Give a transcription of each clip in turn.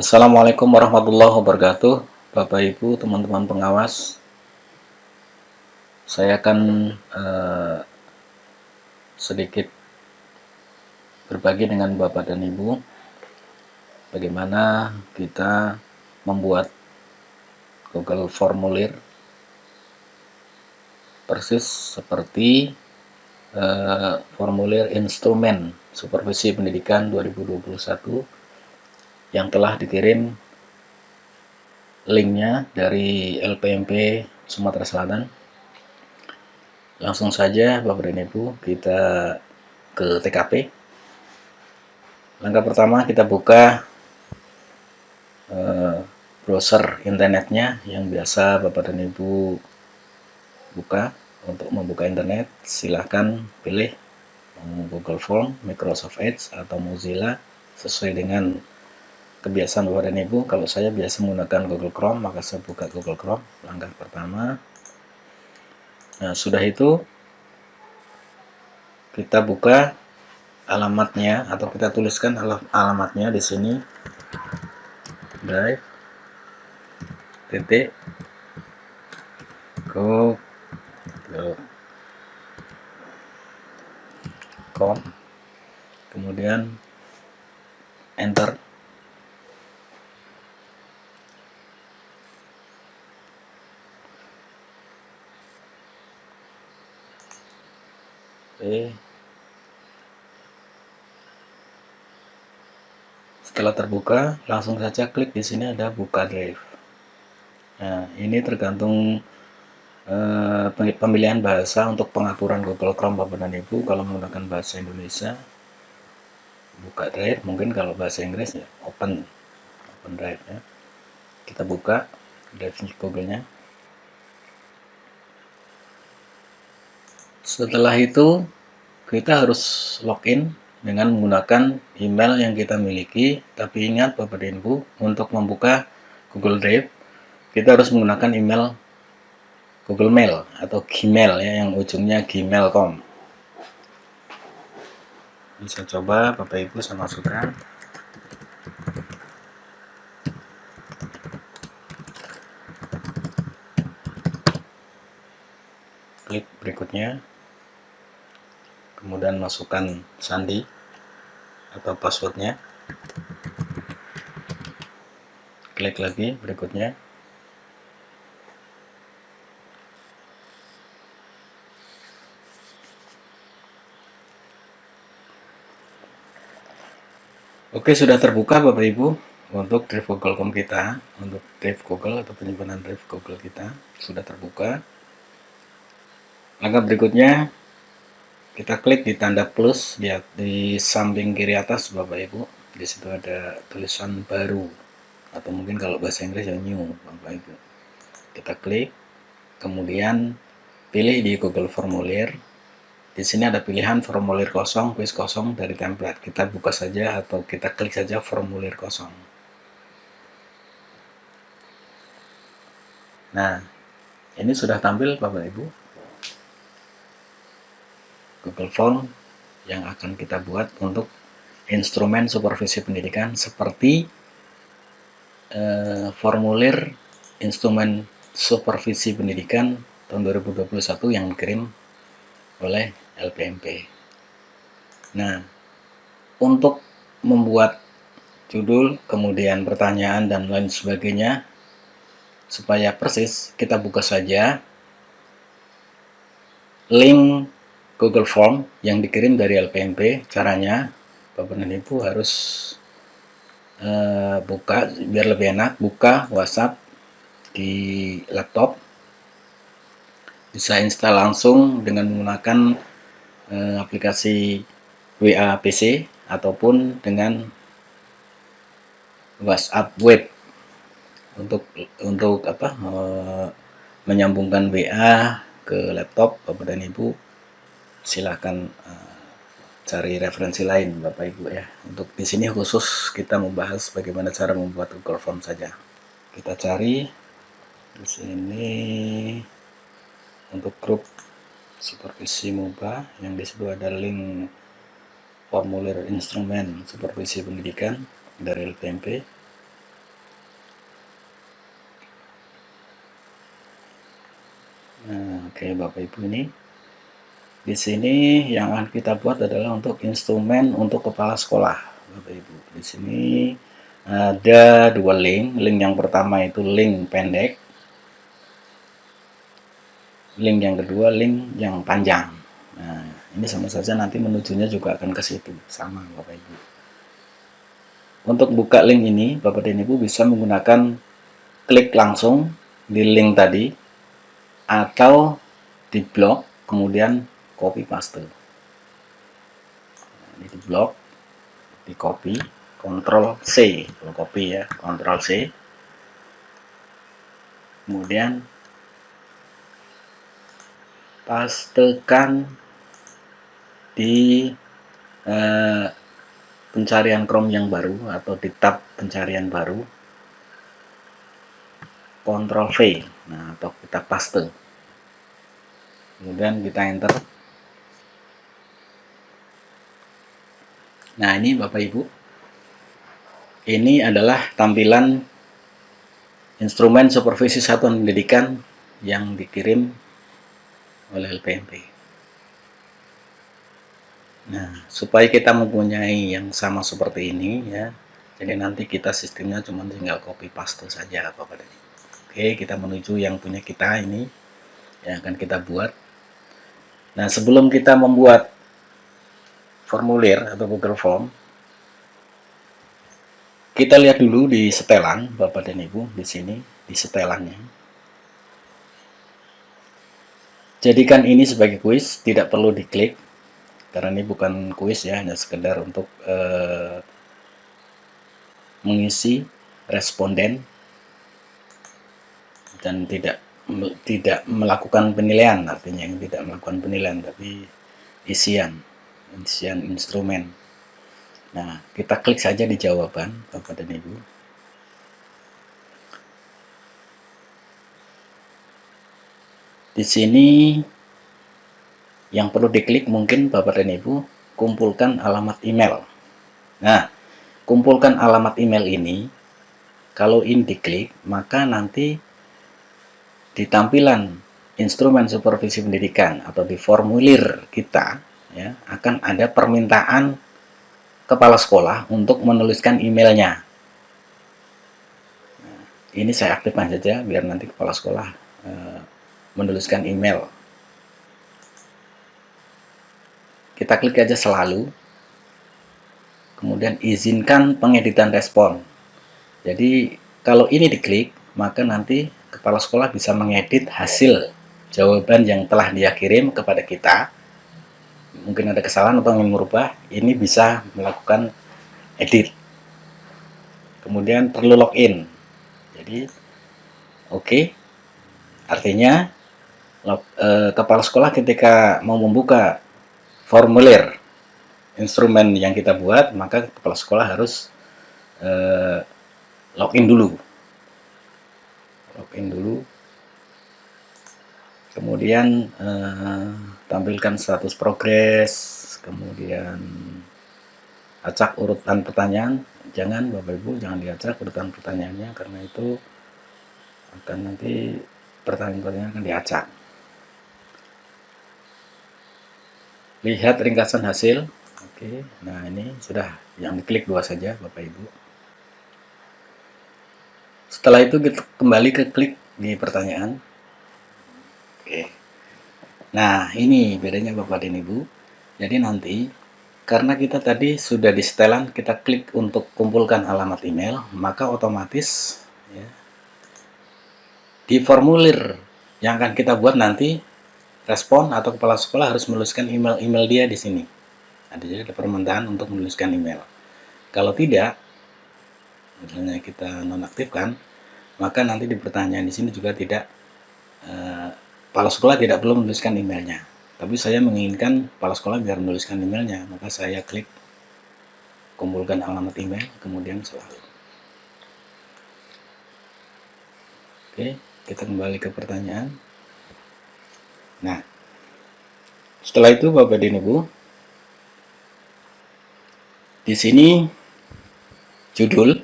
Assalamualaikum warahmatullahi wabarakatuh, Bapak Ibu, teman-teman pengawas. Saya akan sedikit berbagi dengan Bapak dan Ibu bagaimana kita membuat Google Formulir persis seperti formulir instrumen supervisi pendidikan 2021 yang telah dikirim linknya dari LPMP Sumatera Selatan. Langsung saja Bapak dan Ibu kita ke TKP. Langkah pertama kita buka browser internetnya yang biasa Bapak dan Ibu buka. Untuk membuka internet silahkan pilih Google Form, Microsoft Edge atau Mozilla sesuai dengan kebiasaan Bapak dan Ibu. Kalau saya biasa menggunakan Google Chrome, maka saya buka Google Chrome. Langkah pertama. Nah, sudah itu kita buka alamatnya atau kita tuliskan alamatnya di sini, drive titik google.com, kemudian enter. Oke. Setelah terbuka, langsung saja klik di sini ada buka drive. Nah, ini tergantung pemilihan bahasa untuk pengaturan Google Chrome Bapak dan Ibu. Kalau menggunakan bahasa Indonesia, buka drive. Mungkin kalau bahasa Inggris ya open drive ya. Kita buka drive Google-nya. Setelah itu kita harus login dengan menggunakan email yang kita miliki. Tapi ingat Bapak dan Ibu, untuk membuka Google Drive kita harus menggunakan email Google Mail atau Gmail ya, yang ujungnya gmail.com. Bisa coba Bapak Ibu saya masukkan. Klik berikutnya. Kemudian masukkan sandi atau passwordnya. Klik lagi berikutnya. Oke, sudah terbuka Bapak Ibu untuk drive Google.com kita, untuk drive Google atau penyimpanan drive Google kita sudah terbuka. Langkah berikutnya kita klik di tanda plus di samping kiri atas Bapak Ibu. Di situ ada tulisan baru atau mungkin kalau bahasa Inggris ya new Bapak Ibu. Kita klik, kemudian pilih di Google Formulir. Di sini ada pilihan formulir kosong, quiz kosong dari template. Kita buka saja atau kita klik saja formulir kosong. Nah, ini sudah tampil Bapak Ibu Google Form yang akan kita buat untuk instrumen supervisi pendidikan seperti formulir instrumen supervisi pendidikan tahun 2021 yang dikirim oleh LPMP. Nah, untuk membuat judul, kemudian pertanyaan dan lain sebagainya supaya persis, kita buka saja link Google Form yang dikirim dari LPMP. Caranya Bapak dan Ibu harus buka biar lebih enak, buka WhatsApp di laptop, bisa install langsung dengan menggunakan aplikasi WA PC ataupun dengan WhatsApp web. Untuk menyambungkan WA ke laptop Bapak dan Ibu silahkan cari referensi lain Bapak Ibu ya. Untuk di sini khusus kita membahas bagaimana cara membuat Google Form saja. Kita cari di sini untuk grup supervisi MUBA yang di situ ada link formulir instrumen supervisi pendidikan dari LPMP. Nah, oke Bapak Ibu, ini di sini yang akan kita buat adalah untuk instrumen untuk kepala sekolah, Bapak Ibu. Di sini ada dua link. Link yang pertama itu link pendek. Link yang kedua link yang panjang. Nah, ini sama saja nanti menujunya juga akan ke situ, sama Bapak Ibu. Untuk buka link ini, Bapak dan Ibu bisa menggunakan klik langsung di link tadi atau di blok kemudian copy paste. Ini di blok, di copy, Ctrl C kalau copy ya, Ctrl C, kemudian pastekan di pencarian Chrome yang baru atau di tab pencarian baru, Ctrl V, nah atau kita paste, kemudian kita enter. Nah, ini Bapak Ibu, ini adalah tampilan instrumen supervisi satuan pendidikan yang dikirim oleh LPMP. Nah, supaya kita mempunyai yang sama seperti ini ya, jadi nanti kita sistemnya cuma tinggal copy paste saja Bapak dan Ibu. Oke, kita menuju yang punya kita ini yang akan kita buat. Nah, sebelum kita membuat formulir atau Google Form, kita lihat dulu di setelan Bapak dan Ibu, di sini di setelannya. Jadikan ini sebagai kuis, tidak perlu diklik karena ini bukan kuis ya, hanya sekedar untuk mengisi responden dan tidak melakukan penilaian, artinya yang tidak melakukan penilaian tapi isian instrumen. Nah, kita klik saja di jawaban Bapak dan Ibu. Di sini yang perlu diklik mungkin Bapak dan Ibu, kumpulkan alamat email. Nah, kumpulkan alamat email ini, kalau ini diklik, maka nanti di tampilan instrumen supervisi pendidikan atau di formulir kita ya, akan ada permintaan kepala sekolah untuk menuliskan emailnya. Nah, ini saya aktifkan saja biar nanti kepala sekolah menuliskan email. Kita klik aja selalu, kemudian izinkan pengeditan respon. Jadi kalau ini diklik, maka nanti kepala sekolah bisa mengedit hasil jawaban yang telah dia kirim kepada kita. Mungkin ada kesalahan atau ingin merubah, ini bisa melakukan edit. Kemudian perlu login. Jadi oke, artinya kepala sekolah ketika mau membuka formulir instrumen yang kita buat, maka kepala sekolah harus login dulu. Kemudian tampilkan status progres, kemudian acak urutan pertanyaan. Jangan Bapak Ibu, jangan diacak urutan pertanyaannya karena itu akan nanti pertanyaan-pertanyaan akan diacak. Lihat ringkasan hasil. Oke, nah ini sudah yang diklik dua saja Bapak Ibu. Setelah itu kita kembali ke klik di pertanyaan. Oke. Nah, ini bedanya Bapak dan Ibu. Jadi nanti karena kita tadi sudah di setelan, kita klik untuk kumpulkan alamat email, maka otomatis ya, di formulir yang akan kita buat nanti respon atau kepala sekolah harus menuliskan email dia di sini. Jadi ada permintaan untuk menuliskan email. Kalau tidak, misalnya kita nonaktifkan, maka nanti di pertanyaan di sini juga tidak kepala sekolah tidak perlu menuliskan emailnya. Tapi saya menginginkan kepala sekolah biar menuliskan emailnya, maka saya klik kumpulkan alamat email, kemudian selalu. Oke, kita kembali ke pertanyaan. Nah, setelah itu Bapak dan Ibu, di sini judul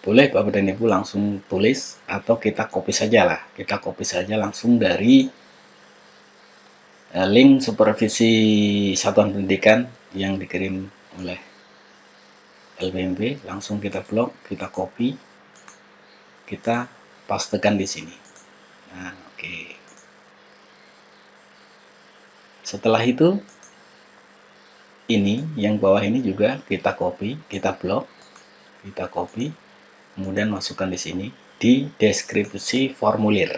boleh Bapak dan Ibu langsung tulis atau kita copy saja lah. Kita copy saja langsung dari link supervisi satuan pendidikan yang dikirim oleh LPMP, langsung kita blok, kita copy, kita pastekan di sini. Nah, oke. Setelah itu, ini yang bawah ini juga kita copy, kita blok, kita copy, kemudian masukkan di sini di deskripsi formulir.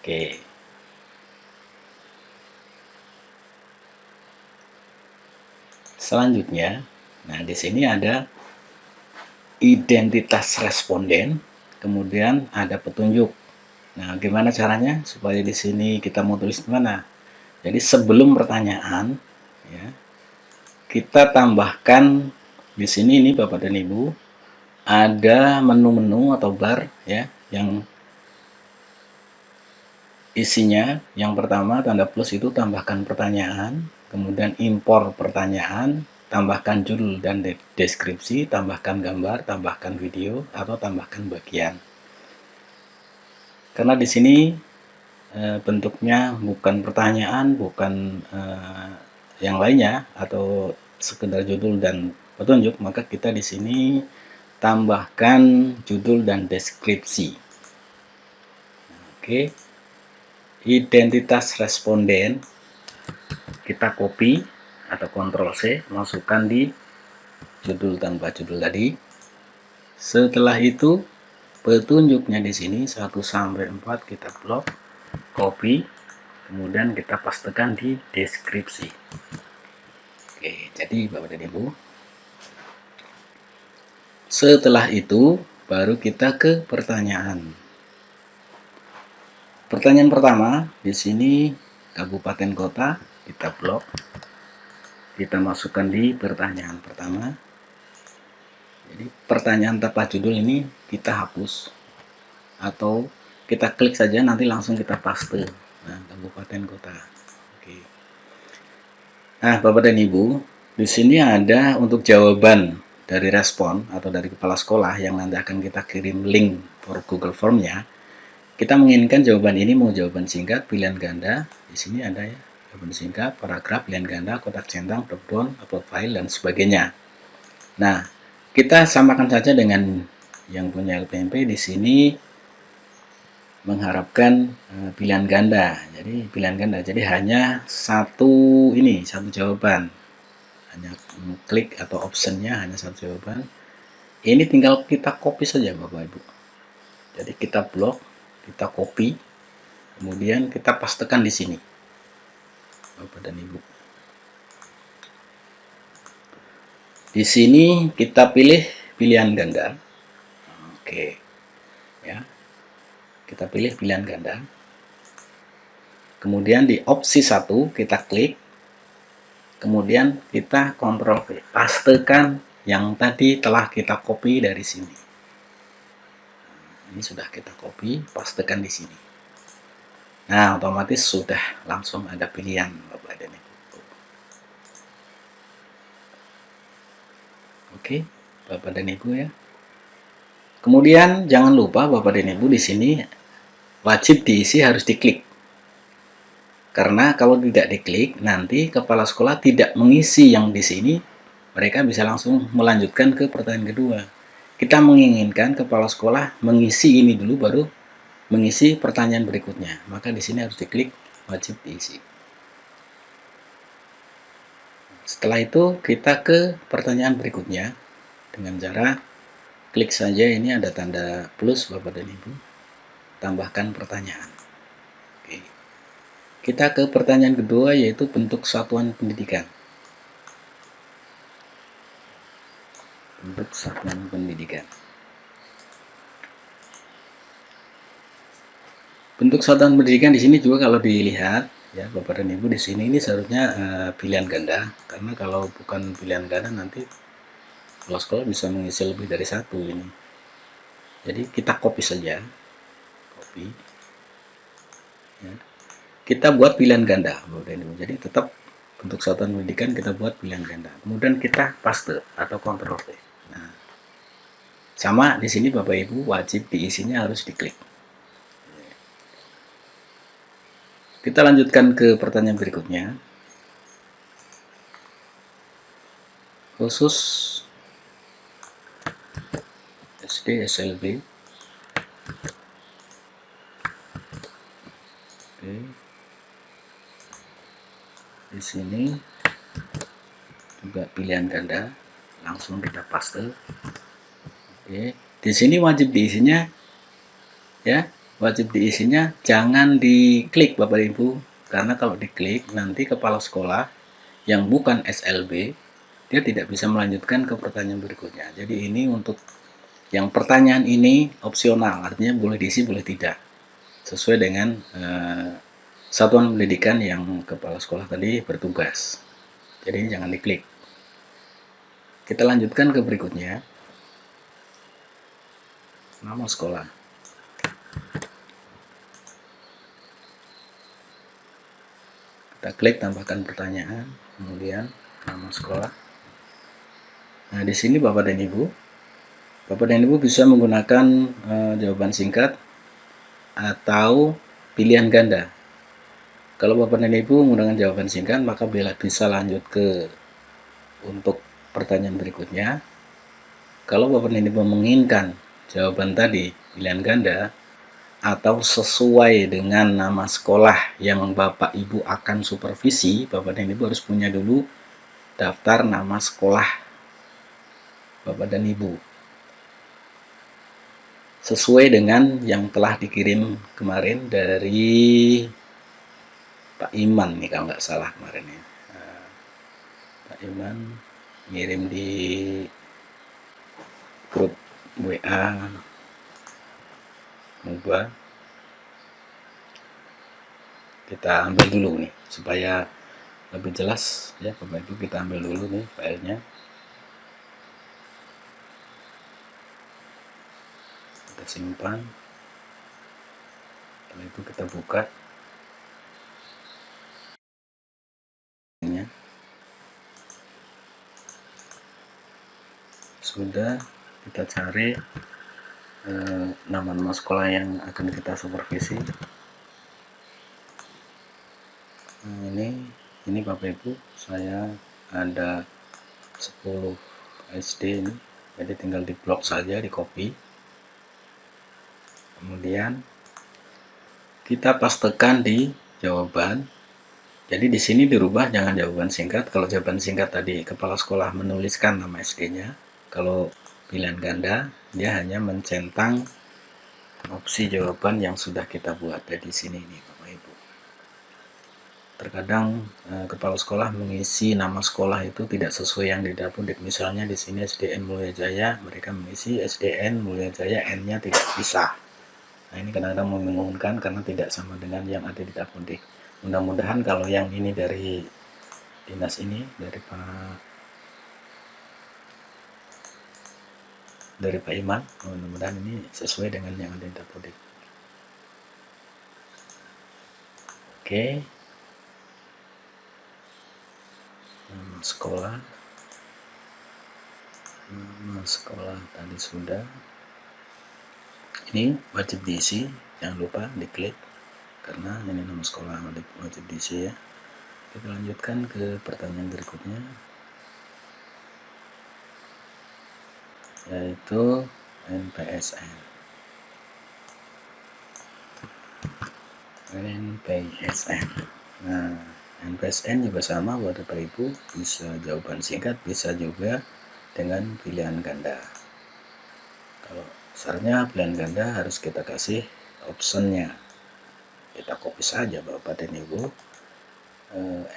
Oke. Selanjutnya, nah di sini ada identitas responden, kemudian ada petunjuk. Nah, gimana caranya supaya di sini kita mau tulis mana? Jadi sebelum pertanyaan, ya, kita tambahkan di sini ini Bapak dan Ibu ada menu-menu atau bar ya yang isinya yang pertama tanda plus itu tambahkan pertanyaan, kemudian impor pertanyaan, tambahkan judul dan deskripsi, tambahkan gambar, tambahkan video, atau tambahkan bagian. Karena di sini bentuknya bukan pertanyaan, bukan yang lainnya atau sekedar judul dan petunjuk, maka kita di sini tambahkan judul dan deskripsi. Oke. Identitas responden kita copy atau Ctrl C, masukkan di judul tanpa judul tadi. Setelah itu petunjuknya di sini 1 sampai 4 kita blok, copy, kemudian kita pastekan di deskripsi. Oke, jadi Bapak dan Ibu, setelah itu baru kita ke pertanyaan. Pertanyaan pertama di sini kabupaten kota, kita blok, kita masukkan di pertanyaan pertama. Jadi pertanyaan tanpa judul ini kita hapus atau kita klik saja, nanti langsung kita paste. Nah, kabupaten kota. Oke. Nah, Bapak dan Ibu, di sini ada untuk jawaban dari respon atau dari kepala sekolah yang nanti akan kita kirim link for Google Form-nya. Kita menginginkan jawaban ini mau jawaban singkat, pilihan ganda. Di sini ada ya, jawaban singkat, paragraf, pilihan ganda, kotak centang, drop-down, upload file, dan sebagainya. Nah, kita samakan saja dengan yang punya LPMP. Di sini mengharapkan pilihan ganda. Jadi pilihan ganda. Jadi hanya satu jawaban. Hanya klik atau optionnya hanya satu jawaban. Ini tinggal kita copy saja Bapak Ibu. Jadi kita blok, kita copy, kemudian kita pastekan di sini, Bapak dan Ibu. Di sini kita pilih pilihan ganda. Oke, ya. Kita pilih pilihan ganda. Kemudian di opsi 1 kita klik. Kemudian kita Ctrl V, pastekan yang tadi telah kita copy dari sini. Ini sudah kita copy, pastekan di sini. Nah, otomatis sudah langsung ada pilihan Bapak dan Ibu. Oke, Bapak dan Ibu ya. Kemudian jangan lupa Bapak dan Ibu di sini wajib diisi, harus diklik. Karena kalau tidak diklik, nanti kepala sekolah tidak mengisi yang di sini, mereka bisa langsung melanjutkan ke pertanyaan kedua. Kita menginginkan kepala sekolah mengisi ini dulu, baru mengisi pertanyaan berikutnya. Maka di sini harus diklik, wajib diisi. Setelah itu kita ke pertanyaan berikutnya dengan cara klik saja, ini ada tanda plus Bapak dan Ibu, tambahkan pertanyaan. Oke. Kita ke pertanyaan kedua, yaitu bentuk satuan pendidikan. Bentuk satuan pendidikan. Bentuk satuan pendidikan di sini juga kalau dilihat ya Bapak dan Ibu, di sini ini seharusnya pilihan ganda, karena kalau bukan pilihan ganda nanti kalau sekolah bisa mengisi lebih dari satu ini. Jadi kita copy saja, copy. Ya. Kita buat pilihan ganda Bapak dan Ibu. Jadi tetap bentuk satuan pendidikan kita buat pilihan ganda. Kemudian kita paste atau Ctrl V. Nah, Sama di sini Bapak Ibu wajib diisinya harus diklik. Kita lanjutkan ke pertanyaan berikutnya. Khusus SD SLB. Oke. Di sini juga pilihan ganda, langsung kita paste. Oke. Di sini wajib diisinya ya, wajib diisinya jangan diklik Bapak Ibu, karena kalau diklik nanti kepala sekolah yang bukan SLB dia tidak bisa melanjutkan ke pertanyaan berikutnya. Jadi ini untuk yang pertanyaan ini opsional, artinya boleh diisi boleh tidak, sesuai dengan satuan pendidikan yang kepala sekolah tadi bertugas. Jadi jangan diklik. Kita lanjutkan ke berikutnya. Nama sekolah. Kita klik tambahkan pertanyaan, kemudian nama sekolah. Nah, di sini Bapak dan Ibu bisa menggunakan jawaban singkat atau pilihan ganda. Kalau Bapak dan Ibu menggunakan jawaban singkat, maka bisa lanjut ke untuk pertanyaan berikutnya. Kalau Bapak dan Ibu menginginkan jawaban tadi pilihan ganda atau sesuai dengan nama sekolah yang Bapak Ibu akan supervisi, Bapak dan Ibu harus punya dulu daftar nama sekolah Bapak dan Ibu sesuai dengan yang telah dikirim kemarin dari Pak Iman nih kalau nggak salah kemarin ya. Pak Iman ngirim di grup WA MUBA. Kita ambil dulu nih supaya lebih jelas ya Bapak Ibu, kita ambil dulu nih filenya. Kita simpan. Setelah itu kita buka. Sudah, kita cari nama-nama sekolah yang akan kita supervisi. Nah, ini Bapak Ibu, saya ada 10 SD ini, jadi tinggal di blok saja, di copy. Kemudian kita pastekan di jawaban. Jadi di sini dirubah, jangan jawaban singkat. Kalau jawaban singkat tadi kepala sekolah menuliskan nama SD-nya. Kalau pilihan ganda, dia hanya mencentang opsi jawaban yang sudah kita buat. Di sini nih Bapak Ibu. Terkadang kepala sekolah mengisi nama sekolah itu tidak sesuai yang didapodik. Misalnya di sini SDN Mulya Jaya, mereka mengisi SDN Mulya Jaya, N-nya tidak bisa. Nah, ini kadang-kadang membingungkan karena tidak sama dengan yang ada di dapodik. Mudah-mudahan kalau yang ini dari dinas ini, dari Pak Iman, mudah-mudahan ini sesuai dengan yang ada di dapodik. Oke. Sekolah tadi sudah. Ini wajib diisi, jangan lupa diklik karena ini nama sekolah wajib diisi ya. Kita lanjutkan ke pertanyaan berikutnya, yaitu NPSN. Nah, NPSN juga sama buat Bapak Ibu, bisa jawaban singkat, bisa juga dengan pilihan ganda. Kalau syaratnya pilihan ganda harus kita kasih optionnya. Kita copy saja Bapak dan Ibu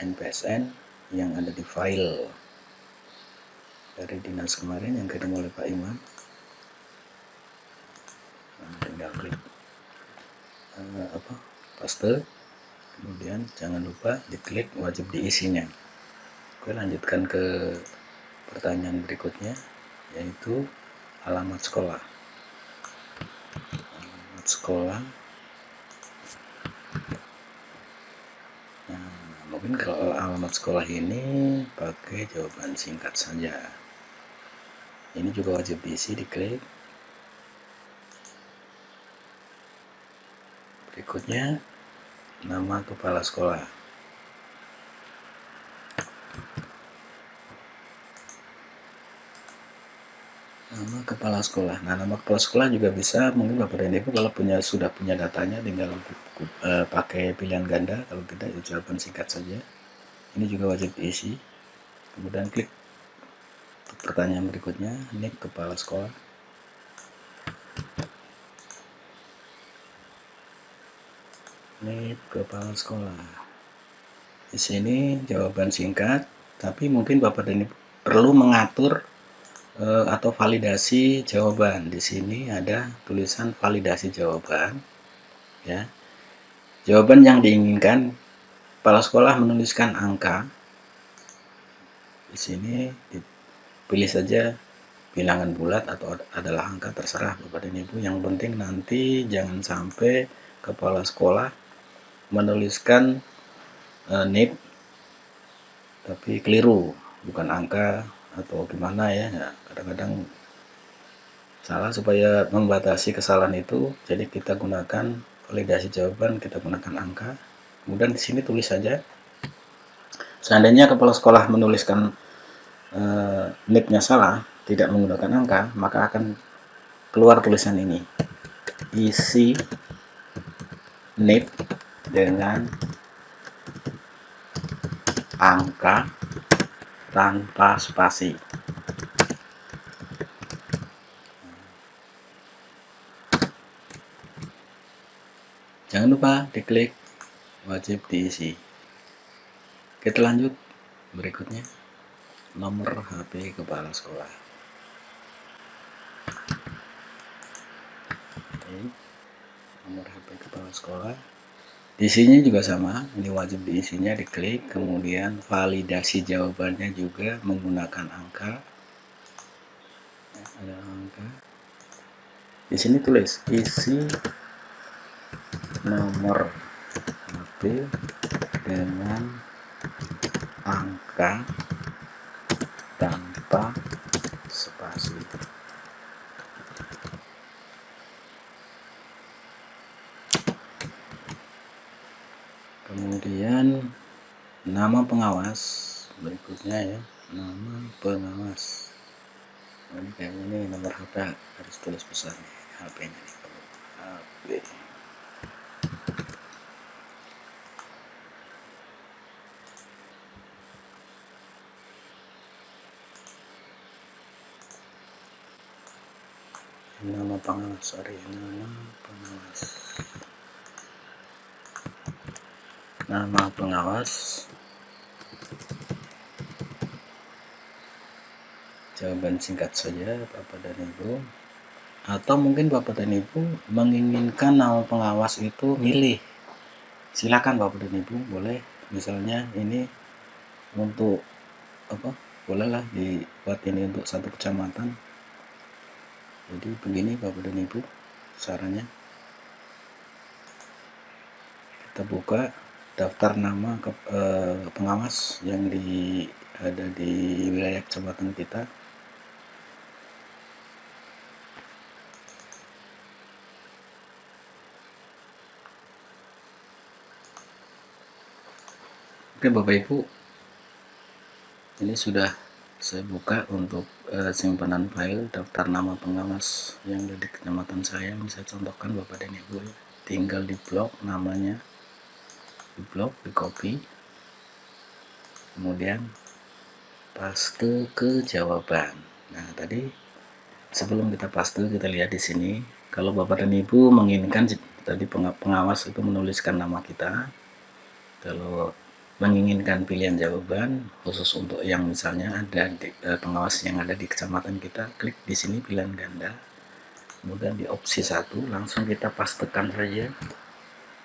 NPSN yang ada di file dari dinas kemarin yang kirim oleh Pak Iman. Nah, tinggal klik paste, kemudian jangan lupa diklik wajib diisinya. Oke, lanjutkan ke pertanyaan berikutnya, yaitu alamat sekolah. Nah, mungkin kalau alamat sekolah ini pakai jawaban singkat saja. Ini juga wajib diisi, diklik. Berikutnya nama kepala sekolah. Nama kepala sekolah. Nah, nama kepala sekolah juga bisa mungkin Bapak dan Ibu kalau sudah punya datanya tinggal pakai pilihan ganda, kalau tidak ya jawaban singkat saja. Ini juga wajib diisi. Kemudian klik untuk pertanyaan berikutnya, NIP kepala sekolah. NIP kepala sekolah. Di sini jawaban singkat, tapi mungkin Bapak dan Ibu perlu mengatur atau validasi jawaban. Di sini ada tulisan validasi jawaban, ya. Jawaban yang diinginkan, kepala sekolah menuliskan angka. Di sini pilih saja bilangan bulat atau adalah angka, terserah Bapak dan Ibu. Yang penting nanti jangan sampai kepala sekolah menuliskan NIP tapi keliru, bukan angka atau gimana ya. Kadang-kadang salah. Supaya membatasi kesalahan itu, jadi kita gunakan validasi jawaban, kita gunakan angka. Kemudian di sini tulis saja. Seandainya kepala sekolah menuliskan NIP-nya salah, tidak menggunakan angka, maka akan keluar tulisan ini. Isi NIP dengan angka tanpa spasi. Jangan lupa diklik, wajib diisi. Kita lanjut berikutnya, nomor HP kepala sekolah. Oke, nomor HP kepala sekolah. Di sini juga sama, ini wajib diisinya, diklik, kemudian validasi jawabannya juga menggunakan angka. Ada angka. Di sini tulis isi nomor HP dengan angka tanpa spasi. Kemudian nama pengawas berikutnya ya, nama pengawas. Ini kayaknya ini nomor HP harus tulis besar nih, HP-nya nih. HP. Nama pengawas, nama pengawas. Nama pengawas. Jawaban singkat saja Bapak dan Ibu. Atau mungkin Bapak dan Ibu menginginkan nama pengawas itu milih. Silakan Bapak dan Ibu, boleh. Misalnya ini untuk apa? Bolehlah dibuat ini untuk satu kecamatan. Jadi begini Bapak dan Ibu caranya. Kita buka daftar nama pengawas yang ada di wilayah kecamatan kita. Oke Bapak Ibu, ini sudah saya buka untuk simpanan file daftar nama pengawas yang ada di kecamatan saya. Ini saya contohkan Bapak dan Ibu ya. Tinggal di blok namanya, di blok, di copy, kemudian paste ke jawaban. Nah tadi sebelum kita paste, kita lihat di sini. Kalau Bapak dan Ibu menginginkan tadi pengawas itu menuliskan nama kita. Kalau menginginkan pilihan jawaban khusus untuk yang misalnya ada di, pengawas yang ada di kecamatan kita, klik di sini pilihan ganda, kemudian di opsi 1 langsung kita pastekan saja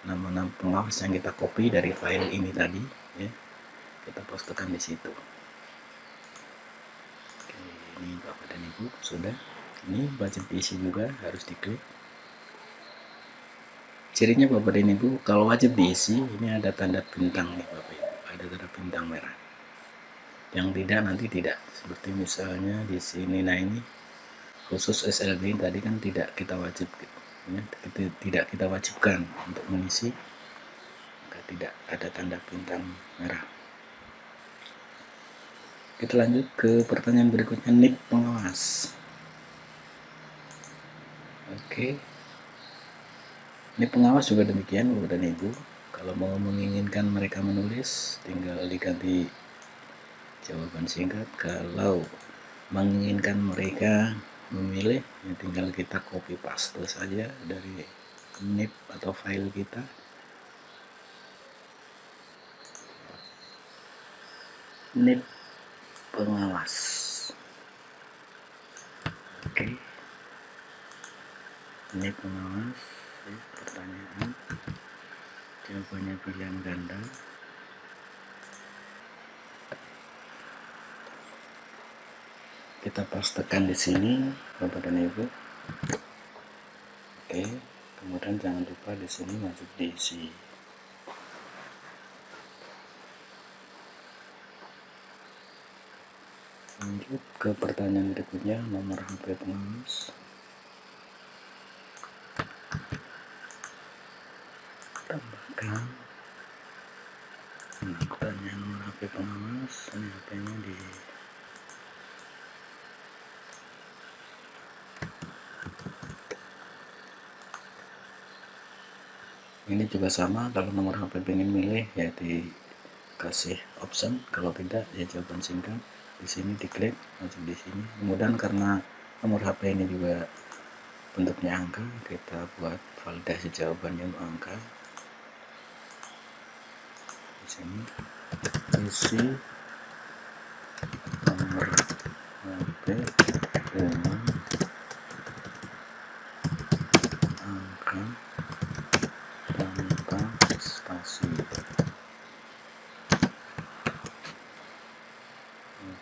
nama-nama pengawas yang kita copy dari file ini tadi ya, kita pastekan di situ. Oke, ini Bapak dan Ibu sudah. Ini wajib diisi juga, harus diklik. Cirinya Bapak dan Ibu kalau wajib diisi ini ada tanda bintang nih Bapak Ibu, ada tanda bintang merah. Yang tidak nanti tidak. Seperti misalnya di sini, nah ini khusus SLB tadi kan tidak kita wajib ya, tidak kita wajibkan untuk mengisi, maka tidak ada tanda bintang merah. Kita lanjut ke pertanyaan berikutnya, NIP pengawas. Oke, NIP pengawas juga demikian Bapak dan Ibu. Kalau mau menginginkan mereka menulis, tinggal diganti jawaban singkat. Kalau menginginkan mereka memilih, ya tinggal kita copy paste saja dari NIP atau file kita. NIP pengawas. Oke, NIP pengawas. Pertanyaan, jawabannya pilihan ganda. Kita pastekan di sini Bapak dan Ibu. Oke, kemudian jangan lupa di sini wajib diisi. Lanjut ke pertanyaan berikutnya, nomor HP pengawas. Tambahkan pertanyaan nomor HP pengawas. Ini HP-nya di ini juga sama. Kalau nomor HP ingin milih ya dikasih option, kalau tidak ya jawaban singkat. Di sini diklik langsung di sini. Kemudian karena nomor HP ini juga bentuknya angka, kita buat validasi jawabannya angka. Di sini isi nomor HP dengan angka tanpa spasi.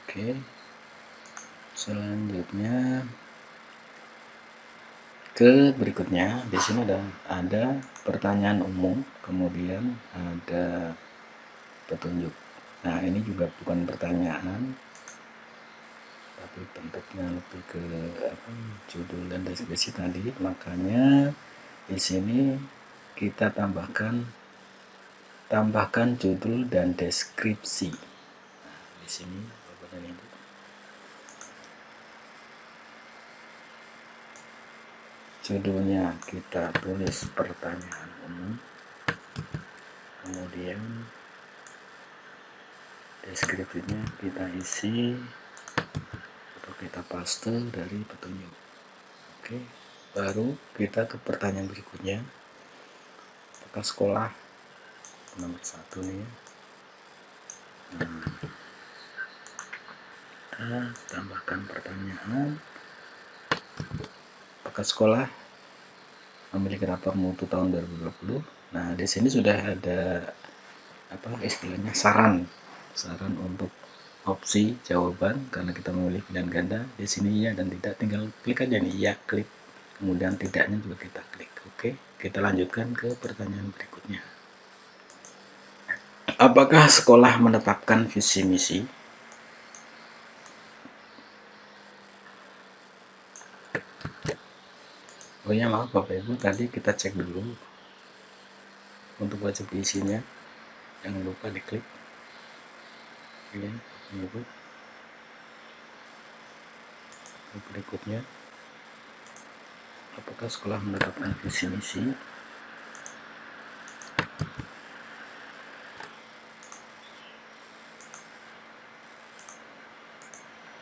Oke, selanjutnya ke berikutnya. Di sini ada pertanyaan umum, kemudian ada petunjuk. Nah, ini juga bukan pertanyaan, tapi bentuknya lebih ke judul dan deskripsi tadi. Makanya di sini kita tambahkan judul dan deskripsi. Nah, di sini Bapak dan Ibu. Judulnya kita tulis pertanyaan umum, kemudian deskripsinya kita isi atau kita paste dari petunjuk. Oke, baru kita ke pertanyaan berikutnya. Apakah sekolah nomor 1 nih ya. Kita tambahkan pertanyaan, apakah sekolah memiliki rapor mutu tahun 2020. Nah, di sini sudah ada istilahnya saran untuk opsi jawaban. Karena kita memilih pilihan ganda, di sini ya dan tidak, tinggal klik aja nih ya, klik, kemudian tidaknya juga kita klik. Oke, kita lanjutkan ke pertanyaan berikutnya. Apakah sekolah menetapkan visi misi? Oh ya, maaf Bapak Ibu, tadi kita cek dulu untuk wajib diisinya, jangan lupa diklik ya Ibu. Berikutnya, apakah sekolah menetapkan visi misi?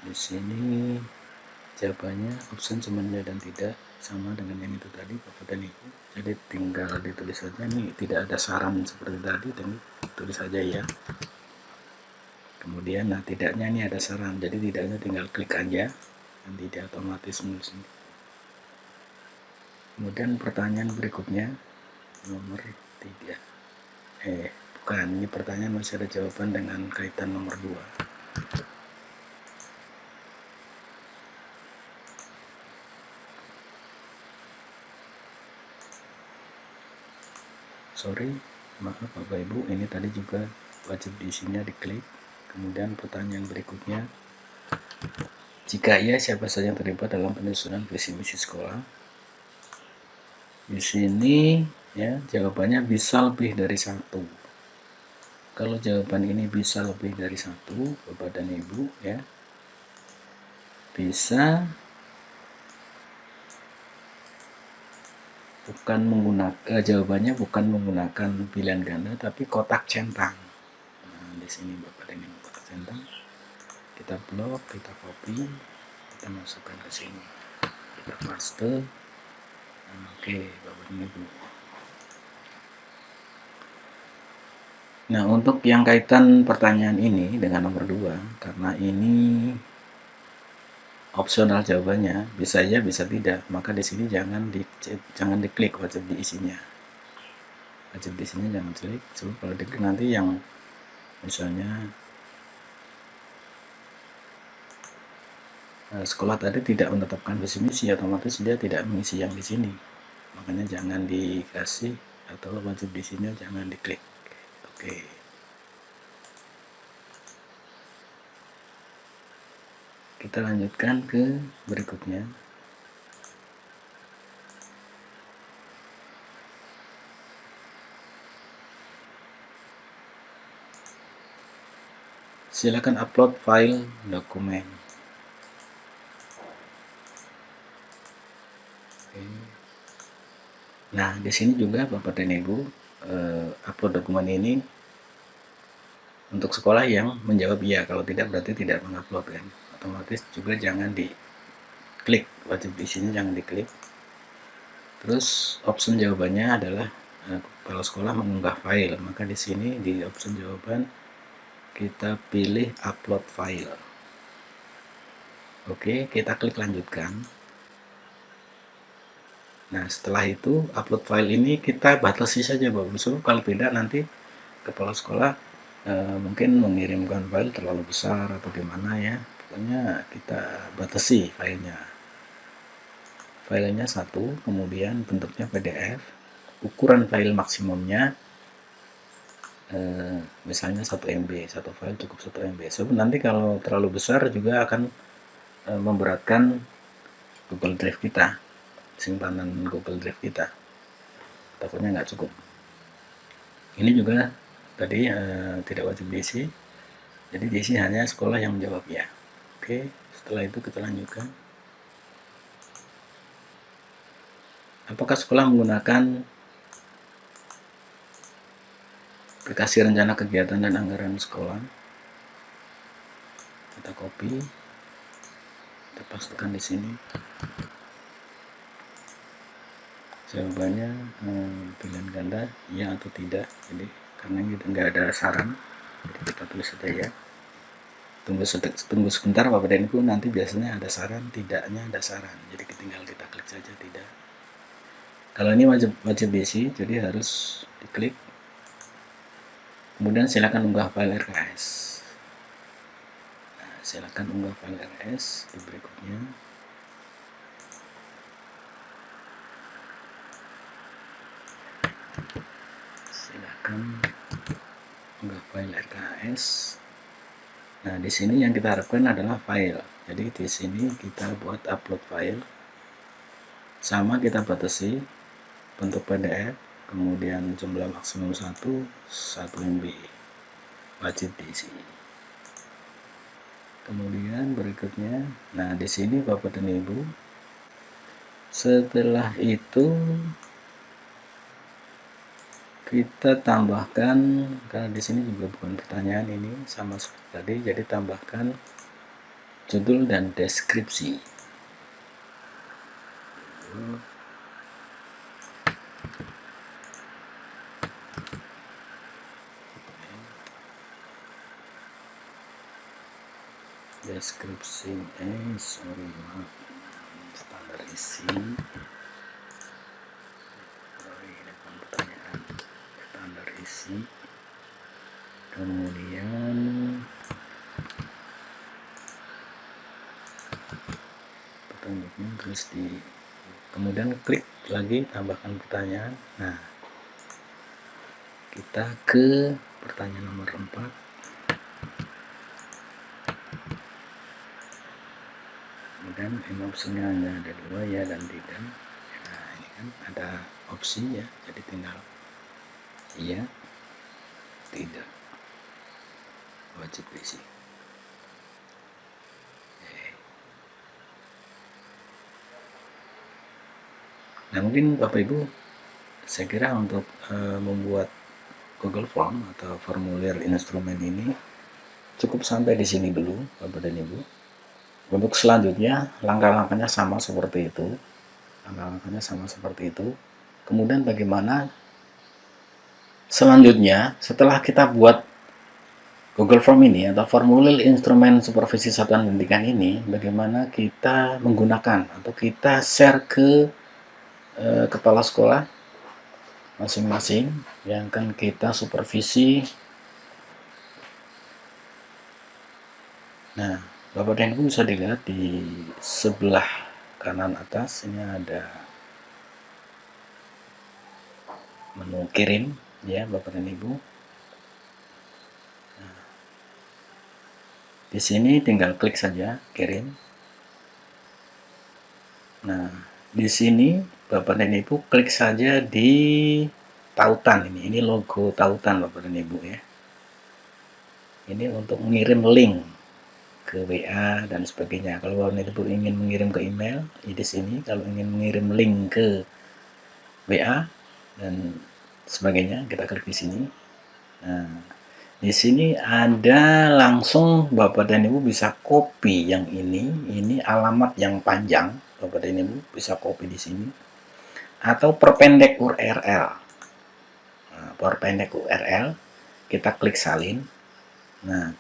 Di sini jawabannya option cuma ya dan tidak, sama dengan yang itu tadi Bapak dan Ibu. Jadi tinggal ditulis saja, nih tidak ada saran seperti tadi, dan tulis saja ya. Kemudian nah tidaknya ini ada saran, jadi tidaknya tinggal klik aja dan tidak otomatis menulis. Kemudian pertanyaan berikutnya nomor 3. Bukan, ini pertanyaan masih ada jawaban dengan kaitan nomor 2. Sorry, maaf Bapak Ibu, ini tadi juga wajib diisinya diklik. Kemudian pertanyaan berikutnya, jika iya siapa saja yang terlibat dalam penyusunan visi misi sekolah? Di sini ya jawabannya bisa lebih dari satu. Kalau jawaban ini bisa lebih dari satu, Bapak dan Ibu ya, bisa bukan menggunakan jawabannya bukan menggunakan pilihan ganda tapi kotak centang. Nah, di sini Bapak dan Ibu kotak centang. Kita blok, kita copy, kita masukkan ke sini. Kita paste. Oke, Bapak dan Ibu. Nah, untuk yang kaitan pertanyaan ini dengan nomor 2, karena ini opsional jawabannya, bisa ya, bisa tidak, maka di sini jangan diklik wajib diisinya. Wajib diisinya jangan klik, sebab kalau diklik nanti yang misalnya sekolah tadi tidak menetapkan visi misi, otomatis dia tidak mengisi yang di sini. Makanya jangan dikasih atau wajib diisinya jangan diklik. Oke. Kita lanjutkan ke berikutnya. Silakan upload file dokumen. Oke. Nah, di sini juga Bapak dan Ibu upload dokumen ini untuk sekolah yang menjawab iya, kalau tidak berarti tidak mengupload kan. Otomatis juga jangan diklik, wajib isinya jangan diklik. Terus option jawabannya adalah kepala sekolah mengunggah file, maka di sini di option jawaban kita pilih upload file. Oke, kita klik lanjutkan. Nah, setelah itu upload file ini kita batasi saja Bapak Ibu, kalau tidak nanti kepala sekolah mungkin mengirimkan file terlalu besar atau gimana ya, pokoknya kita batasi filenya. Filenya 1, kemudian bentuknya PDF, ukuran file maksimumnya misalnya 1 MB, satu file cukup 1 MB. So, nanti kalau terlalu besar juga akan memberatkan Google Drive kita, simpanan Google Drive kita, takutnya nggak cukup. Ini juga tadi tidak wajib diisi, jadi diisi hanya sekolah yang menjawab ya. Oke, setelah itu kita lanjutkan. Apakah sekolah menggunakan aplikasi rencana kegiatan dan anggaran sekolah? Kita copy, kita pastekan di sini. Jawabannya pilihan ganda ya atau tidak. Jadi karena kita nggak ada saran, jadi kita tulis saja ya. Tunggu sebentar Bapak dan Ibu, nanti biasanya ada saran, tidaknya ada saran. Jadi tinggal kita klik saja tidak. Kalau ini wajib diisi, jadi harus diklik. Kemudian silakan unggah file RKS. Nah, silakan unggah file RKS di berikutnya. Silakan unggah file RKS. Nah, di sini yang kita harapkan adalah file. Jadi di sini kita buat upload file. Sama kita batasi bentuk PDF, kemudian jumlah maksimum 1 MB. Wajib diisi. Kemudian berikutnya, nah di sini Bapak dan Ibu, setelah itu kita tambahkan, karena di sini juga bukan pertanyaan ini sama seperti tadi, jadi tambahkan judul dan deskripsi. Deskripsi standar isi. Ini pertanyaan standar isi. Kemudian petunjuknya terus kemudian klik lagi tambahkan pertanyaan. Nah, kita ke pertanyaan nomor 4. Kemudian opsinya hanya ada 2 ya dan tidak. Nah, ini kan ada opsi ya, jadi tinggal iya, tidak, wajib diisi. Nah mungkin Bapak Ibu, saya kira untuk membuat Google Form atau formulir instrumen ini cukup sampai di sini dulu Bapak dan Ibu. Untuk selanjutnya langkah-langkahnya sama seperti itu. Langkah-langkahnya sama seperti itu. Kemudian bagaimana selanjutnya setelah kita buat Google Form ini atau formulir instrumen supervisi satuan pendidikan ini, bagaimana kita menggunakan atau kita share ke kepala sekolah masing-masing yang akan kita supervisi. Nah, Bapak dan Ibu bisa dilihat di sebelah kanan atas ini ada menu kirim ya Bapak dan Ibu. Nah, di sini tinggal klik saja kirim. Nah, di sini Bapak dan Ibu klik saja di tautan ini logo tautan Bapak dan Ibu ya. Ini untuk mengirim link ke WA dan sebagainya. Kalau Bapak dan Ibu ingin mengirim ke email, di sini. Kalau ingin mengirim link ke WA dan sebagainya, kita klik di sini. Nah, di sini ada langsung Bapak dan Ibu bisa copy yang ini alamat yang panjang, Bapak dan Ibu bisa copy di sini. Atau perpendek URL. Nah, perpendek URL, kita klik salin. Nah,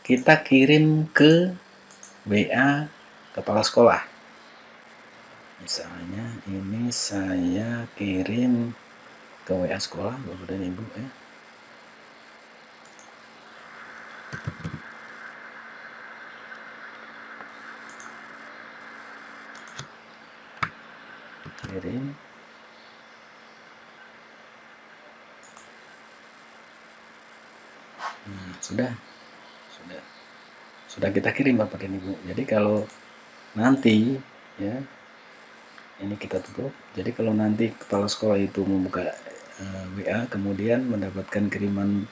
kita kirim ke WA kepala sekolah. Misalnya ini saya kirim ke WA sekolah Bapak dan Ibu ya. Kirim. Nah, sudah kita kirim Bapak dan Ibu. Jadi kalau nanti ya ini kita tutup. Jadi kalau nanti kepala sekolah itu membuka WA kemudian mendapatkan kiriman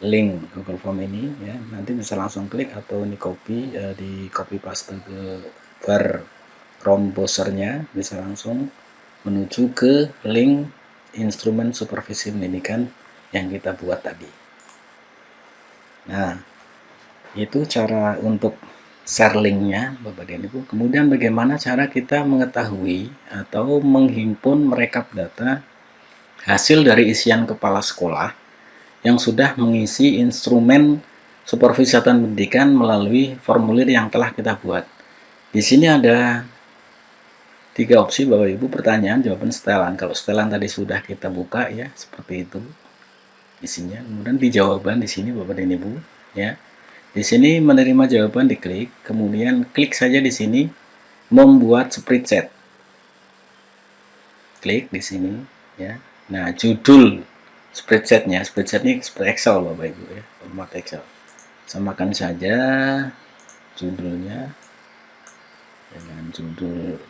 link Google Form ini ya, nanti bisa langsung klik atau ini copy di copy paste ke bar Chrome browsernya, bisa langsung menuju ke link instrumen supervisi pendidikan yang kita buat tadi. Nah, itu cara untuk share linknya Bapak dan Ibu. Kemudian bagaimana cara kita mengetahui atau menghimpun merekap data hasil dari isian kepala sekolah yang sudah mengisi instrumen supervisi satuan pendidikan melalui formulir yang telah kita buat. Di sini ada 3 opsi Bapak Ibu, pertanyaan, jawaban, setelan. Kalau setelan tadi sudah kita buka ya, seperti itu isinya. Kemudian di jawaban di sini Bapak dan Ibu ya. Di sini menerima jawaban diklik, kemudian klik saja di sini membuat spreadsheet. Klik di sini ya. Nah, judul spreadsheetnya, spreadsheet ini Excel Bapak Ibu ya, format Excel. Samakan saja judulnya dengan judul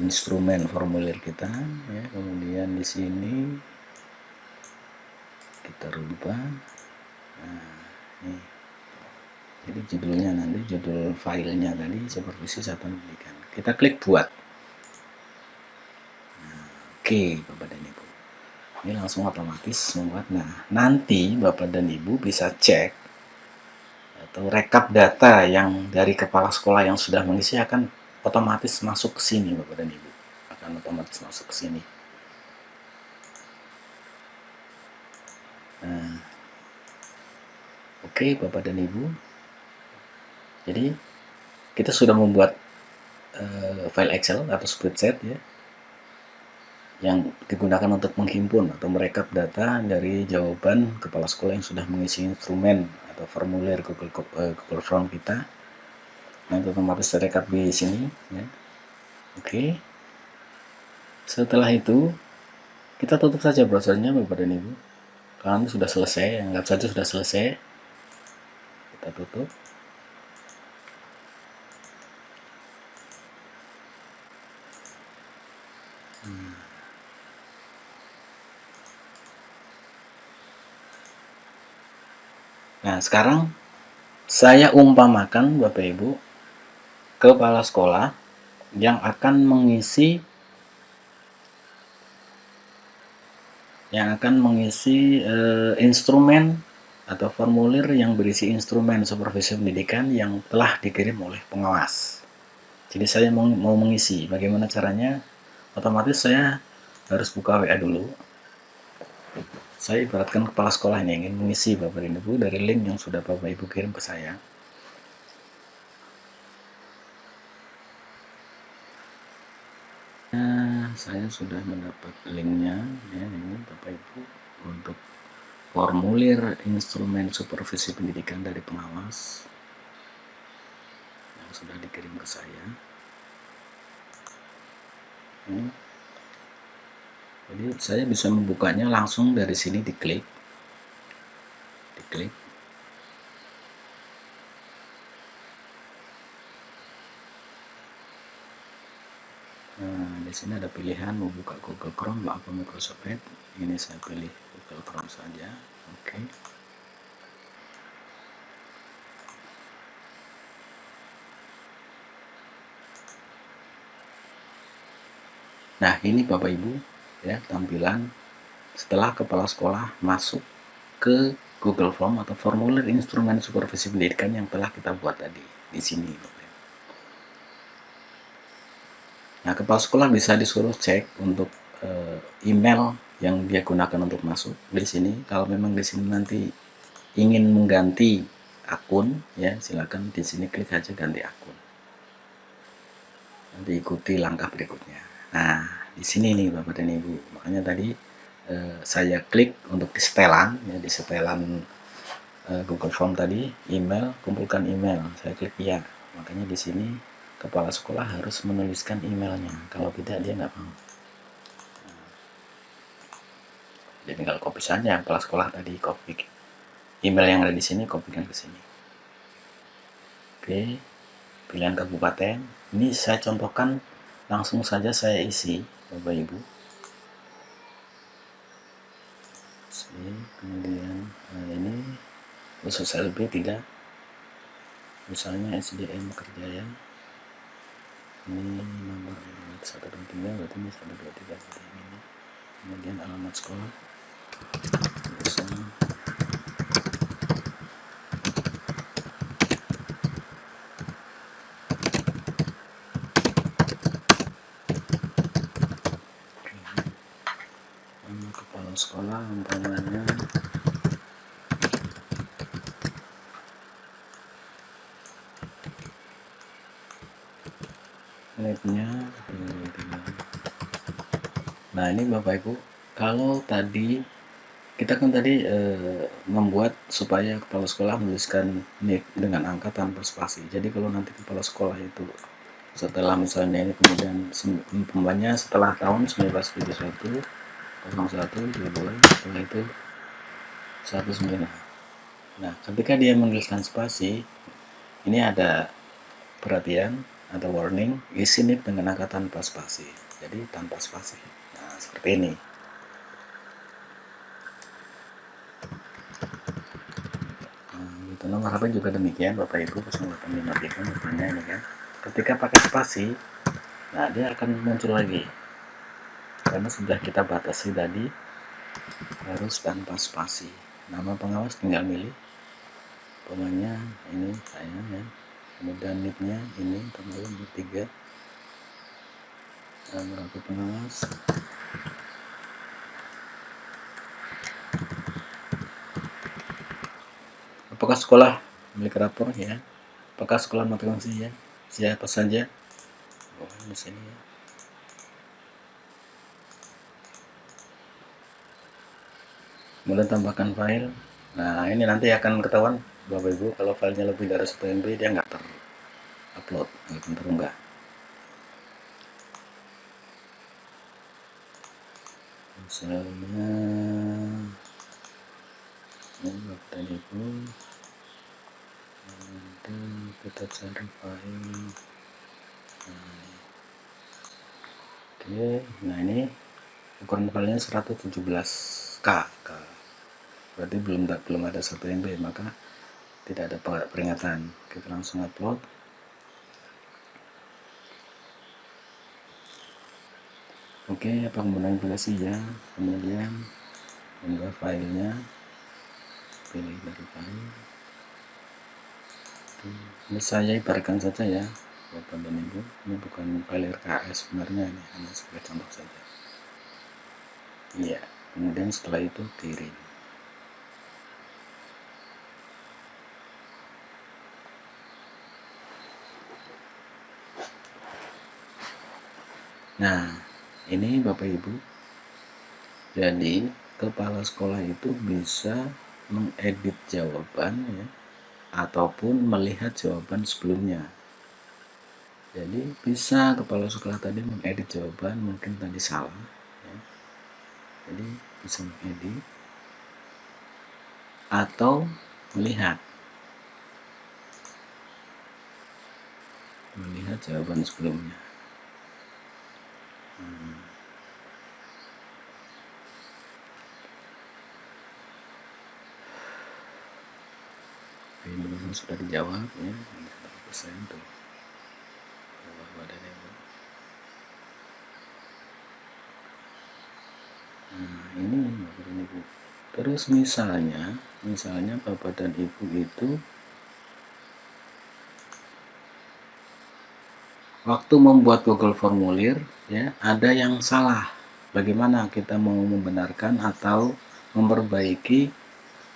instrumen formulir kita ya. Kemudian di sini kita rubah. Nah, ini. Jadi judulnya nanti judul filenya tadi supervisi satuan pendidikan. Kita klik buat. Nah, oke Bapak dan Ibu. Ini langsung otomatis membuat. Nah, nanti Bapak dan Ibu bisa cek atau rekap data yang dari kepala sekolah yang sudah mengisi akan otomatis masuk ke sini Bapak dan Ibu. Akan otomatis masuk ke sini. Nah, oke Bapak dan Ibu. Jadi kita sudah membuat file Excel atau spreadsheet ya, yang digunakan untuk menghimpun atau merekap data dari jawaban kepala sekolah yang sudah mengisi instrumen atau formulir Google Form kita. Nanti otomatis terekap di sini ya. Oke. Setelah itu kita tutup saja browsernya Bapak dan Ibu. Karena sudah selesai, anggap saja sudah selesai. Kita tutup. Nah, sekarang saya umpamakan Bapak Ibu kepala sekolah yang akan mengisi instrumen atau formulir yang berisi instrumen supervisi pendidikan yang telah dikirim oleh pengawas. Jadi saya mau mengisi, bagaimana caranya? Otomatis saya harus buka WA dulu. Saya ibaratkan kepala sekolah ini ingin mengisi Bapak Ibu dari link yang sudah Bapak Ibu kirim ke saya. Saya sudah mendapat linknya, ya ini Bapak Ibu untuk formulir instrumen supervisi pendidikan dari pengawas yang sudah dikirim ke saya. Jadi saya bisa membukanya langsung dari sini, diklik. Nah, di sini ada pilihan mau buka Google Chrome atau Microsoft Edge. Ini saya pilih Google Chrome saja. Oke. Nah, ini Bapak Ibu ya tampilan setelah kepala sekolah masuk ke Google Form atau formulir instrumen supervisi pendidikan yang telah kita buat tadi di sini. Nah, kepala sekolah bisa disuruh cek untuk email yang dia gunakan untuk masuk di sini. Kalau memang di sini nanti ingin mengganti akun, ya silakan di sini klik saja ganti akun. Nanti ikuti langkah berikutnya. Nah, di sini nih Bapak dan Ibu. Makanya tadi saya klik untuk di setelan, ya di setelan Google Form tadi, email, kumpulkan email. Saya klik ya. Makanya di sini kepala sekolah harus menuliskan emailnya. Kalau tidak dia nggak mau. Jadi tinggal copy saja kepala sekolah tadi, copy email yang ada di sini, kopikan ke sini. Oke, pilihan kabupaten. Ini saya contohkan langsung saja saya isi, Bapak Ibu. Kemudian ini khusus LB tidak, misalnya SDM Kerjaya. Ini nomor 123, berarti ini 123 ini. Kemudian alamat sekolah. Nama kepala sekolah umpamanya labnya. Nah, ini Bapak Ibu, kalau tadi kita kan tadi membuat supaya kepala sekolah menuliskan NIK dengan angka tanpa spasi. Jadi kalau nanti kepala sekolah itu setelah misalnya ini kemudian umpamanya setelah tahun 1971 01 dia boleh, setelah itu 19. Nah, ketika dia menuliskan spasi, ini ada perhatian atau warning, isi NIK dengan angka tanpa spasi. Jadi tanpa spasi. Nah, seperti ini. Gitu. Nomor HP juga demikian Bapak Ibu, 0853 misalnya ini kan. Ketika pakai spasi, nah dia akan muncul lagi. Karena sudah kita batasi tadi harus tanpa spasi. Nama pengawas tinggal milih. Pokoknya ini saya ya. Kemudian nicknya ini teman-teman 3. Nomor HP pengawas. Apakah sekolah milik rapor ya? Apakah sekolah matrikulasi ya? Siapa saja? Oh, di sini ya. Kemudian tambahkan file. Nah, ini nanti akan ketahuan Bapak Ibu kalau filenya lebih dari 1 MB dia nggak terupload, nggak terunggah. Misalnya ini Bapak Ibu, nanti kita cari file. Oke, nah ini ukuran filenya 117 K. berarti belum ada 1 MB, maka tidak ada peringatan. Kita langsung upload. Oke, penggunaan aplikasi ya, kemudian unggah filenya, pilih dari file. Ini saya ibaratkan saja ya, Bapak dan Ibu, ini bukan file RKS sebenarnya, ini hanya sebagai contoh saja. Iya, kemudian setelah itu kirim. Nah, ini Bapak Ibu, jadi kepala sekolah itu bisa mengedit jawaban ya, ataupun melihat jawaban sebelumnya. Jadi bisa kepala sekolah tadi mengedit jawaban, mungkin tadi salah ya. Jadi bisa mengedit atau melihat jawaban sebelumnya. Ini sudah dijawab ya, 100% tuh. Nah, ini Bapak dan Ibu. Terus misalnya Bapak dan Ibu itu waktu membuat Google Formulir ya, ada yang salah. Bagaimana kita mau membenarkan atau memperbaiki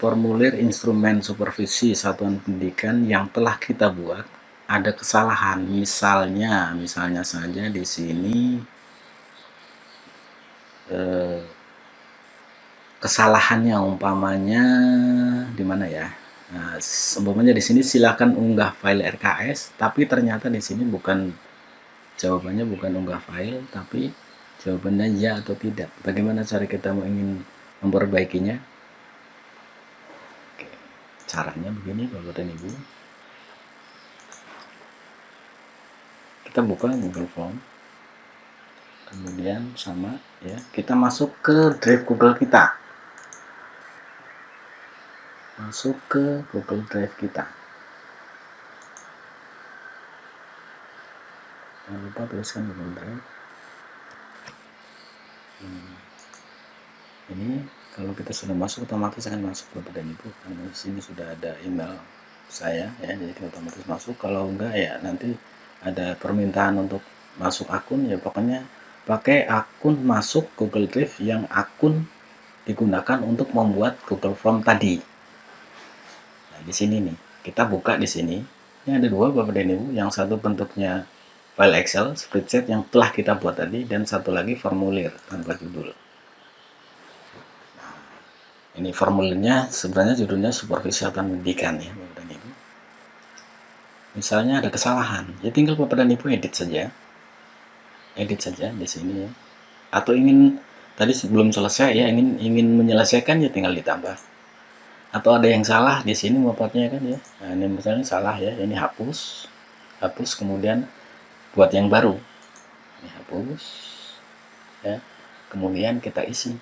formulir instrumen supervisi satuan pendidikan yang telah kita buat? Ada kesalahan, misalnya saja di sini kesalahannya umpamanya di mana ya? Nah, umpamanya di sini silakan unggah file RKS, tapi ternyata di sini jawabannya bukan unggah file, tapi jawabannya ya atau tidak. Bagaimana cara kita mau ingin memperbaikinya? Oke, caranya begini Bapak dan Ibu. Kita buka Google Form. Kemudian sama ya, kita masuk ke drive Google kita. Masuk ke Google Drive kita. Jangan lupa tuliskan Google Drive. Ini kalau kita sudah masuk, otomatis akan masuk Bapak dan Ibu, karena di sini sudah ada email saya ya, jadi kita otomatis masuk. Kalau enggak ya nanti ada permintaan untuk masuk akun, ya pokoknya pakai akun masuk Google Drive yang akun digunakan untuk membuat Google Form tadi. Nah, di sini nih, kita buka di sini. Ini ada dua Bapak dan Ibu, yang satu bentuknya file Excel, spreadsheet yang telah kita buat tadi, dan satu lagi formulir tanpa judul. Ini formulirnya sebenarnya judulnya supervisi satuan pendidikan ya Bapak dan Ibu. Misalnya ada kesalahan, ya tinggal Bapak dan Ibu edit saja di sini ya. Atau tadi sebelum selesai ya ingin menyelesaikan ya tinggal ditambah. Atau ada yang salah di sini Bapaknya kan ya. Nah, ini misalnya salah ya, ini hapus kemudian buat yang baru. Ini hapus ya. Kemudian kita isi.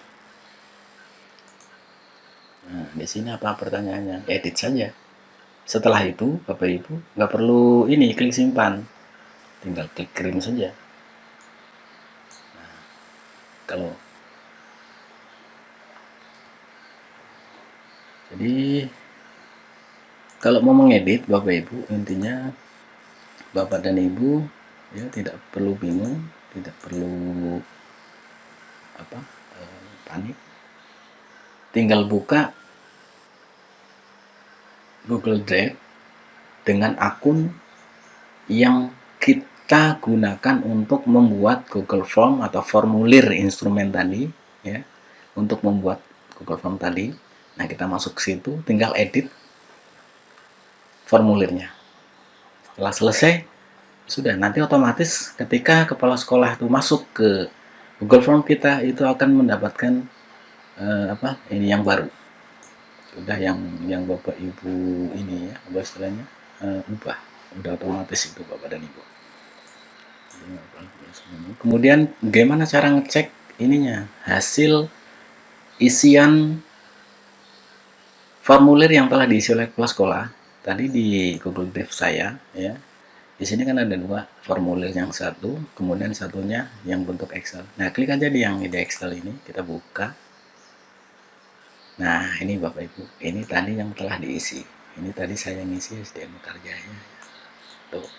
Nah, di sini apa pertanyaannya? Edit saja. Setelah itu, Bapak Ibu nggak perlu ini klik simpan, tinggal klik kirim saja. Nah, kalau jadi kalau mau mengedit Bapak Ibu, intinya Bapak dan Ibu ya tidak perlu bingung, tidak perlu panik. Tinggal buka Google Drive dengan akun yang kita gunakan untuk membuat Google Form atau formulir instrumen tadi ya, untuk membuat Google Form tadi. Nah, kita masuk ke situ, tinggal edit formulirnya. Setelah selesai, sudah nanti otomatis ketika kepala sekolah itu masuk ke Google Form kita, itu akan mendapatkan ini yang baru. Sudah yang Bapak Ibu ini ya, apa istilahnya? Ubah. Udah otomatis itu Bapak dan Ibu. Kemudian bagaimana cara ngecek ininya? Hasil isian formulir yang telah diisi oleh kepala sekolah tadi di Google Drive saya ya. Di sini kan ada dua formulir, yang satu kemudian satunya yang bentuk Excel. Nah, klik aja di yang di Excel ini, kita buka. Nah, ini Bapak Ibu, ini tadi yang telah diisi. Ini tadi saya ngisi SDM kerjanya. Tuh.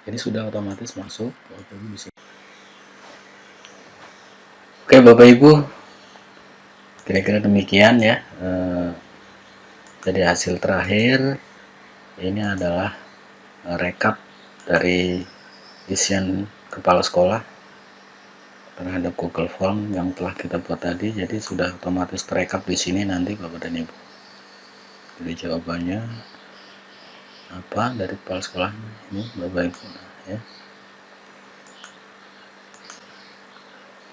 Jadi sudah otomatis masuk Bapak Ibu di sini. Oke Bapak Ibu, kira-kira demikian ya. Jadi hasil terakhir ini adalah rekap dari isian kepala sekolah terhadap Google Form yang telah kita buat tadi. Jadi sudah otomatis terekap di sini nanti Bapak dan Ibu. Jadi jawabannya apa dari kepala sekolah ini Bapak Ibu ya.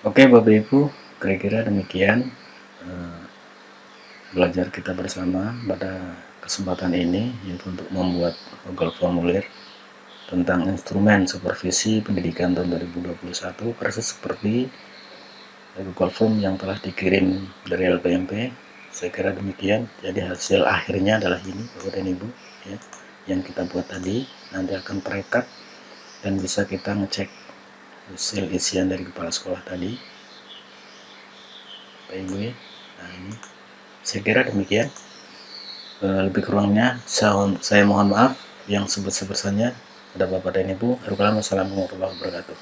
Oke Bapak Ibu, kira-kira demikian belajar kita bersama pada kesempatan ini, yaitu untuk membuat Google Formulir tentang instrumen supervisi pendidikan tahun 2021 persis seperti Google Form yang telah dikirim dari LPMP. Saya kira demikian. Jadi hasil akhirnya adalah ini Bapak dan Ibu ya, yang kita buat tadi. Nanti akan terekap dan bisa kita ngecek hasil isian dari kepala sekolah tadi Bapak Ibu ya. Nah ini saya kira demikian. Lebih kurangnya saya mohon maaf yang sebesar-besarnya pada Bapak dan Ibu. Wassalamualaikum warahmatullahi wabarakatuh.